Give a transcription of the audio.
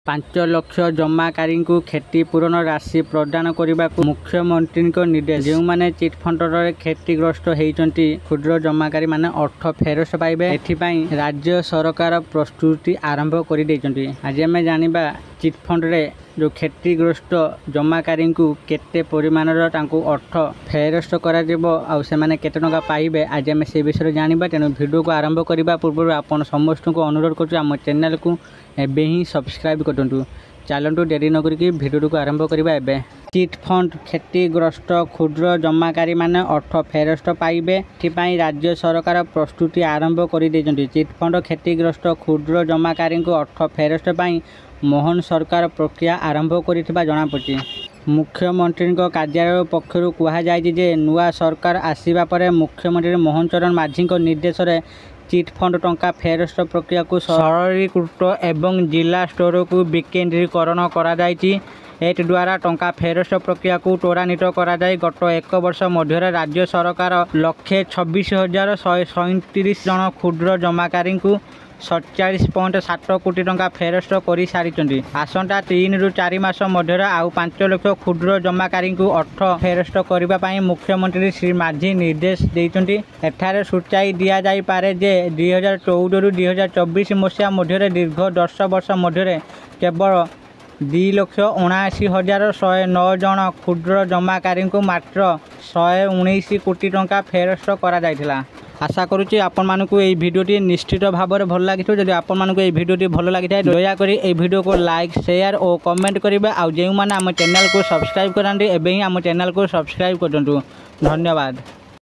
5 ଲକ୍ଷ ଜମାକାରୀଙ୍କୁ କ୍ଷତିପୂରଣ ରାଶି ପ୍ରଦାନ କରିବାକୁ ମୁଖ୍ୟମନ୍ତ୍ରୀଙ୍କ ନିର୍ଦ୍ଦେଶ। ଯେଉଁମାନେ ଚିଟ୍ଫଣ୍ଡରେ କ୍ଷତିଗ୍ରସ୍ତ ହୋଇଛନ୍ତି କ୍ଷୁଦ୍ର ଜମାକାରୀମାନେ ଅର୍ଥ ଫେରସ୍ତ ପାଇବେ। ଏଥିପାଇଁ ରାଜ୍ୟ ସରକାର ପ୍ରସ୍ତୁତି ଆରମ୍ଭ କରିଦେଇଛନ୍ତି। ଆଜି ଆମେ ଜାଣିବା ଚିଟ୍ଫଣ୍ଡରେ ଯେଉଁ କ୍ଷତିଗ୍ରସ୍ତ ଜମାକାରୀଙ୍କୁ କେତେ ପରିମାଣର ତାଙ୍କୁ ଅର୍ଥ ଫେରସ୍ତ କରାଯିବ ଆଉ ସେମାନେ କେତେ ଟଙ୍କା ପାଇବେ ଆଜି ଆମେ ସେ ବିଷୟରେ ଜାଣିବା। ତେଣୁ ଭିଡ଼ିଓକୁ ଆରମ୍ଭ କରିବା ପୂର୍ବରୁ ଆପଣ ସମସ୍ତଙ୍କୁ ଅନୁରୋଧ କରୁଛୁ ଆମ ଚ୍ୟାନେଲକୁ ଏବେ ହିଁ ସବସ୍କ୍ରାଇବ୍ କରନ୍ତୁ। ଚାଲନ୍ତୁ ଡେରି ନ କରିକି ଭିଡ଼ିଓକୁ ଆରମ୍ଭ କରିବା ଏବେ। ଚିଟ୍ଫଣ୍ଡ କ୍ଷତିଗ୍ରସ୍ତ କ୍ଷୁଦ୍ର ଜମାକାରୀମାନେ ଅର୍ଥ ଫେରସ୍ତ ପାଇବେ। ଏଥିପାଇଁ ରାଜ୍ୟ ସରକାର ପ୍ରସ୍ତୁତି ଆରମ୍ଭ କରିଦେଇଛନ୍ତି। ଚିଟ୍ଫଣ୍ଡ କ୍ଷତିଗ୍ରସ୍ତ କ୍ଷୁଦ୍ର ଜମାକାରୀଙ୍କୁ ଅର୍ଥ ଫେରସ୍ତ ପାଇଁ ମୋହନ ସରକାର ପ୍ରକ୍ରିୟା ଆରମ୍ଭ କରିଥିବା ଜଣାପଡ଼ିଛି। ମୁଖ୍ୟମନ୍ତ୍ରୀଙ୍କ କାର୍ଯ୍ୟାଳୟ ପକ୍ଷରୁ କୁହାଯାଇଛି ଯେ ନୂଆ ସରକାର ଆସିବା ପରେ ମୁଖ୍ୟମନ୍ତ୍ରୀ ମୋହନ ଚରଣ ମାଝୀଙ୍କ ନିର୍ଦ୍ଦେଶରେ ଚିଟ୍ଫଣ୍ଡ ଟଙ୍କା ଫେରସ୍ତ ପ୍ରକ୍ରିୟାକୁ ସରଳୀକୃତ ଏବଂ ଜିଲ୍ଲା ସ୍ତରକୁ ବିକେନ୍ଦ୍ରୀକରଣ କରାଯାଇଛି। ଏତଦ୍ୱାରା ଟଙ୍କା ଫେରସ୍ତ ପ୍ରକ୍ରିୟାକୁ ତ୍ୱରାନ୍ୱିତ କରାଯାଇ ଗତ 1 ବର୍ଷ ମଧ୍ୟରେ ରାଜ୍ୟ ସରକାର 126,137 ଜଣ କ୍ଷୁଦ୍ର ଜମାକାରୀଙ୍କୁ 47.7 କୋଟି ଟଙ୍କା ଫେରସ୍ତ କରିସାରିଛନ୍ତି। ଆସନ୍ତା 3 ରୁ 4 ମାସ ମଧ୍ୟରେ ଆଉ 5 ଲକ୍ଷ କ୍ଷୁଦ୍ର ଜମାକାରୀଙ୍କୁ ଅର୍ଥ ଫେରସ୍ତ କରିବା ପାଇଁ ମୁଖ୍ୟମନ୍ତ୍ରୀ ଶ୍ରୀ ମାଝୀ ନିର୍ଦ୍ଦେଶ ଦେଇଛନ୍ତି। ଏଠାରେ ସୂଚାଇ ଦିଆଯାଇପାରେ ଯେ 2014 ରୁ 2024 ମସିହା ମଧ୍ୟରେ ଦୀର୍ଘ 10 ବର୍ଷ ମଧ୍ୟରେ କେବଳ 2,79,109 ଜଣ କ୍ଷୁଦ୍ର ଜମାକାରୀଙ୍କୁ ମାତ୍ର 119 କୋଟି ଟଙ୍କା ଫେରସ୍ତ କରାଯାଇଥିଲା। आशा करुच्ची आपको ये भिडियोटी निश्चित भाव में भल लगी। जब आपको ये भिडियोटी भल लगी है दयाकोरी ये भिडियो को लाइक शेयर और कमेंट करेंगे। आउ जो मैंने आम चैनल को सब्सक्राइब कराते एवं आम चैनल को सब्सक्राइब करूँ। धन्यवाद।